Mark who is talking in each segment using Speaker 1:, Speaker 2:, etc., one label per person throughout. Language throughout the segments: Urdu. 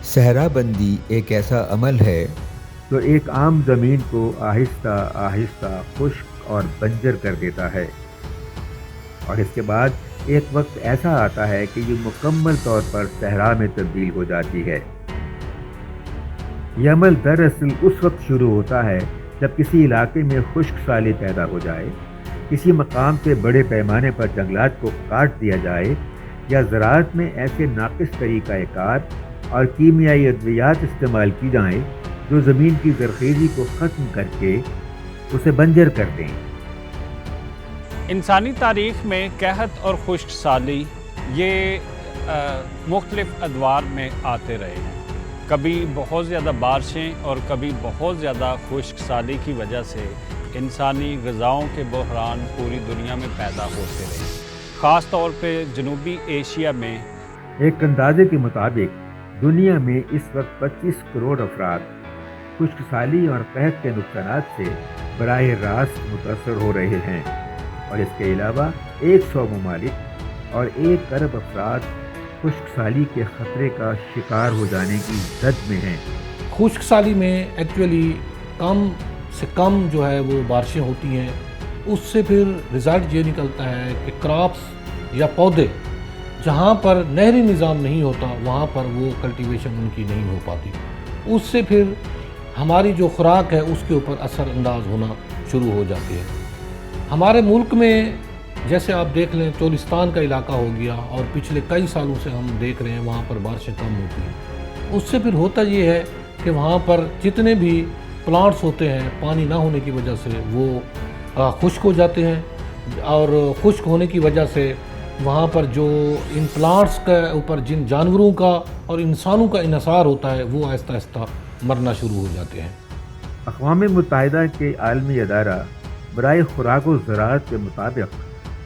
Speaker 1: صحرا بندی ایک ایسا عمل ہے
Speaker 2: جو ایک عام زمین کو آہستہ آہستہ خشک اور بنجر کر دیتا ہے، اور اس کے بعد ایک وقت ایسا آتا ہے کہ یہ مکمل طور پر صحرا میں تبدیل ہو جاتی ہے۔ یہ عمل دراصل اس وقت شروع ہوتا ہے جب کسی علاقے میں خشک سالی پیدا ہو جائے، کسی مقام سے بڑے پیمانے پر جنگلات کو کاٹ دیا جائے، یا زراعت میں ایسے ناقص طریقہ کار اور کیمیائی ادویات استعمال کی جائیں جو زمین کی زرخیزی کو ختم کر کے اسے بنجر کر دیں۔
Speaker 3: انسانی تاریخ میں قحط اور خشک سالی یہ مختلف ادوار میں آتے رہے ہیں۔ کبھی بہت زیادہ بارشیں اور کبھی بہت زیادہ خشک سالی کی وجہ سے انسانی غذاؤں کے بحران پوری دنیا میں پیدا ہوتے رہے، خاص طور پہ جنوبی ایشیا میں۔
Speaker 2: ایک اندازے کے مطابق دنیا میں اس وقت 25 کروڑ افراد خشک سالی اور قحط کے نقصانات سے براہ راست متاثر ہو رہے ہیں، اور اس کے علاوہ 100 ممالک اور 1 ارب افراد خشک سالی کے خطرے کا شکار ہو جانے کی زد میں ہیں۔
Speaker 4: خشک سالی میں ایکچولی کم سے کم جو ہے وہ بارشیں ہوتی ہیں، اس سے پھر رزلٹ یہ نکلتا ہے کہ کراپس یا پودے جہاں پر نہری نظام نہیں ہوتا وہاں پر وہ کلٹیویشن ان کی نہیں ہو پاتی، اس سے پھر ہماری جو خوراک ہے اس کے اوپر اثر انداز ہونا شروع ہو جاتی ہے۔ ہمارے ملک میں جیسے آپ دیکھ لیں چولستان کا علاقہ ہو گیا، اور پچھلے کئی سالوں سے ہم دیکھ رہے ہیں وہاں پر بارشیں کم ہوتی ہیں، اس سے پھر ہوتا یہ ہے کہ وہاں پر جتنے بھی پلانٹس ہوتے ہیں پانی نہ ہونے کی وجہ سے وہ خشک ہو جاتے ہیں، اور خشک ہونے کی وجہ سے وہاں پر جو ان پلانٹس کے اوپر جن جانوروں کا اور انسانوں کا انحصار ہوتا ہے وہ آہستہ آہستہ مرنا شروع ہو جاتے ہیں۔
Speaker 2: اقوام متحدہ کے عالمی ادارہ برائے خوراک و زراعت کے مطابق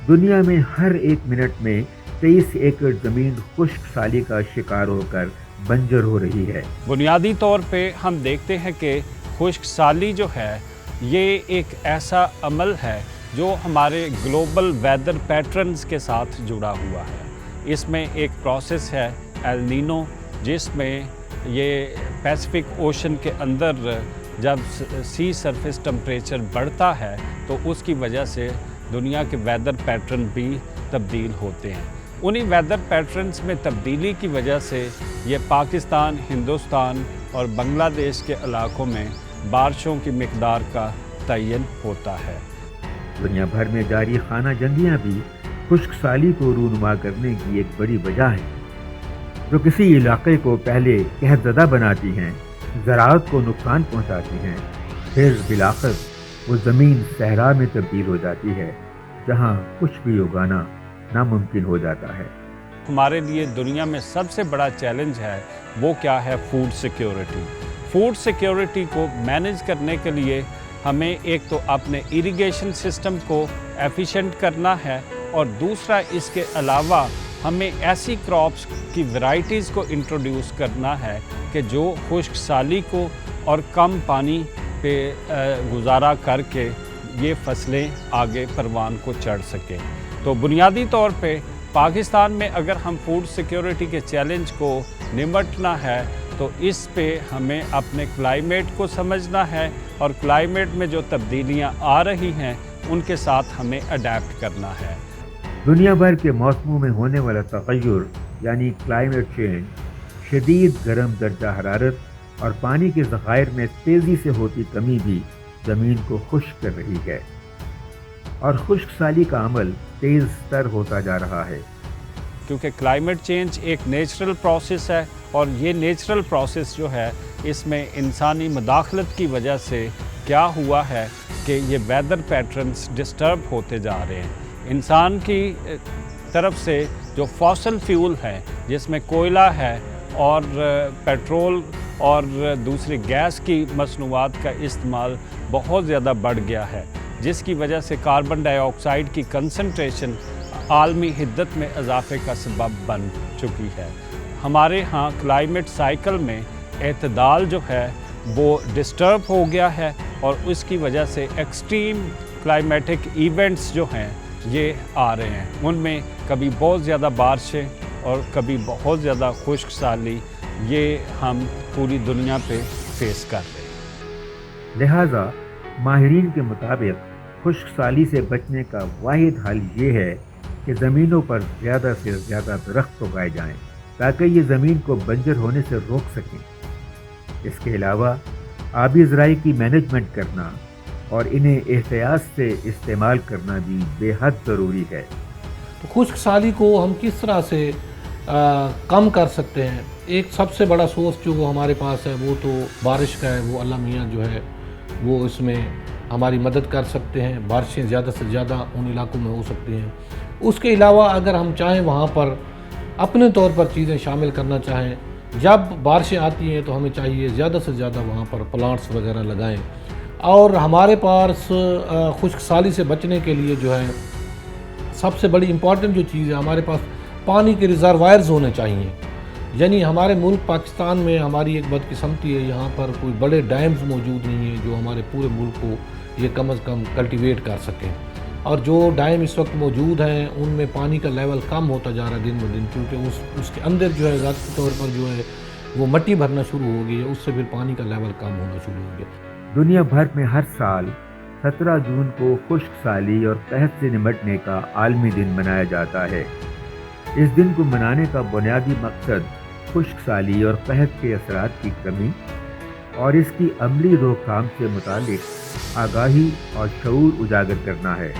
Speaker 2: دنیا میں ہر 1 منٹ میں 23 ایکڑ زمین خشک سالی کا شکار ہو کر بنجر ہو رہی ہے۔
Speaker 3: بنیادی طور پہ ہم دیکھتے ہیں کہ خشک سالی جو ہے یہ ایک ایسا عمل ہے جو ہمارے گلوبل ویدر پیٹرنز کے ساتھ جڑا ہوا ہے۔ اس میں ایک پروسیس ہے ایل نینو، جس میں یہ پیسفک اوشن کے اندر جب سی سرفیس ٹمپریچر بڑھتا ہے تو اس کی وجہ سے دنیا کے ویدر پیٹرن بھی تبدیل ہوتے ہیں۔ انہی ویدر پیٹرنز میں تبدیلی کی وجہ سے یہ پاکستان، ہندوستان اور بنگلہ دیش کے علاقوں میں بارشوں کی مقدار کا تعین ہوتا ہے۔
Speaker 2: دنیا بھر میں جاری خانہ جنگیاں بھی خشک سالی کو رونما کرنے کی ایک بڑی وجہ ہے، جو کسی علاقے کو پہلے قحط زدہ بناتی ہیں، زراعت کو نقصان پہنچاتی ہیں، پھر بالآخر وہ زمین صحرا میں تبدیل ہو جاتی ہے جہاں کچھ بھی اگانا ناممکن ہو جاتا ہے۔
Speaker 3: ہمارے لیے دنیا میں سب سے بڑا چیلنج ہے وہ کیا ہے؟ Food security. فوڈ سیکیورٹی کو مینیج کرنے کے لیے ہمیں ایک تو اپنے ایریگیشن سسٹم کو ایفیشینٹ کرنا ہے، اور دوسرا اس کے علاوہ ہمیں ایسی کراپس کی ورائٹیز کو انٹروڈیوس کرنا ہے کہ جو خشک سالی کو اور کم پانی پہ گزارا کر کے یہ فصلیں آگے پروان کو چڑھ سکیں۔ تو بنیادی طور پہ پاکستان میں اگر ہم فوڈ سیکیورٹی کے چیلنج کو نمٹنا ہے تو اس پہ ہمیں اپنے کلائمیٹ کو سمجھنا ہے، اور کلائمیٹ میں جو تبدیلیاں آ رہی ہیں ان کے ساتھ ہمیں اڈیپٹ کرنا ہے۔
Speaker 2: دنیا بھر کے موسموں میں ہونے والا تغیر یعنی کلائمیٹ چینج، شدید گرم درجہ حرارت اور پانی کے ذخائر میں تیزی سے ہوتی کمی بھی زمین کو خشک کر رہی ہے، اور خشک سالی کا عمل تیز تر ہوتا جا رہا ہے۔
Speaker 3: کیونکہ کلائمیٹ چینج ایک نیچرل پروسیس ہے، اور یہ نیچرل پروسیس جو ہے اس میں انسانی مداخلت کی وجہ سے کیا ہوا ہے کہ یہ ویدر پیٹرنز ڈسٹرب ہوتے جا رہے ہیں۔ انسان کی طرف سے جو فاسل فیول ہے جس میں کوئلہ ہے اور پیٹرول اور دوسری گیس کی مصنوعات کا استعمال بہت زیادہ بڑھ گیا ہے، جس کی وجہ سے کاربن ڈائی آکسائڈ کی کنسنٹریشن عالمی حدت میں اضافے کا سبب بن چکی ہے۔ ہمارے ہاں کلائمیٹ سائیکل میں اعتدال جو ہے وہ ڈسٹرب ہو گیا ہے، اور اس کی وجہ سے ایکسٹریم کلائمیٹک ایونٹس جو ہیں یہ آ رہے ہیں۔ ان میں کبھی بہت زیادہ بارشیں اور کبھی بہت زیادہ خشک سالی یہ ہم پوری دنیا پہ فیس کر رہے ہیں۔
Speaker 2: لہٰذا ماہرین کے مطابق خشک سالی سے بچنے کا واحد حل یہ ہے کہ زمینوں پر زیادہ سے زیادہ درخت اگائے جائیں تاکہ یہ زمین کو بنجر ہونے سے روک سکیں۔ اس کے علاوہ آبی ذرائع کی مینجمنٹ کرنا اور انہیں احتیاط سے استعمال کرنا بھی بے حد ضروری ہے۔
Speaker 4: تو خشک سالی کو ہم کس طرح سے کم کر سکتے ہیں؟ ایک سب سے بڑا سورس جو ہمارے پاس ہے وہ تو بارش کا ہے، وہ اللہ میاں جو ہے وہ اس میں ہماری مدد کر سکتے ہیں، بارشیں زیادہ سے زیادہ ان علاقوں میں ہو سکتی ہیں۔ اس کے علاوہ اگر ہم چاہیں وہاں پر اپنے طور پر چیزیں شامل کرنا چاہیں، جب بارشیں آتی ہیں تو ہمیں چاہیے زیادہ سے زیادہ وہاں پر پلانٹس وغیرہ لگائیں، اور ہمارے پاس خشک سالی سے بچنے کے لیے جو ہے سب سے بڑی امپورٹنٹ جو چیز ہے، ہمارے پاس پانی کے ریزروائرز ہونے چاہیے۔ یعنی ہمارے ملک پاکستان میں ہماری ایک بدقسمتی ہے، یہاں پر کوئی بڑے ڈیمز موجود نہیں ہیں جو ہمارے پورے ملک کو یہ کم از کم کلٹیویٹ کر سکیں، اور جو ڈیم اس وقت موجود ہیں ان میں پانی کا لیول کم ہوتا جا رہا ہے دن بدن، کیونکہ اس کے اندر جو ہے ذاتی طور پر جو ہے وہ مٹی بھرنا شروع ہو گئی ہے، اس سے پھر پانی کا لیول کم ہونا شروع ہو گیا۔
Speaker 2: دنیا بھر میں ہر سال 17 جون کو خشک سالی اور قحط سے نمٹنے کا عالمی دن منایا جاتا ہے۔ اس دن کو منانے کا بنیادی مقصد خشک سالی اور قحط کے اثرات کی کمی اور اس کی عملی روک تھام سے متعلق آگاہی اور شعور اجاگر کرنا ہے۔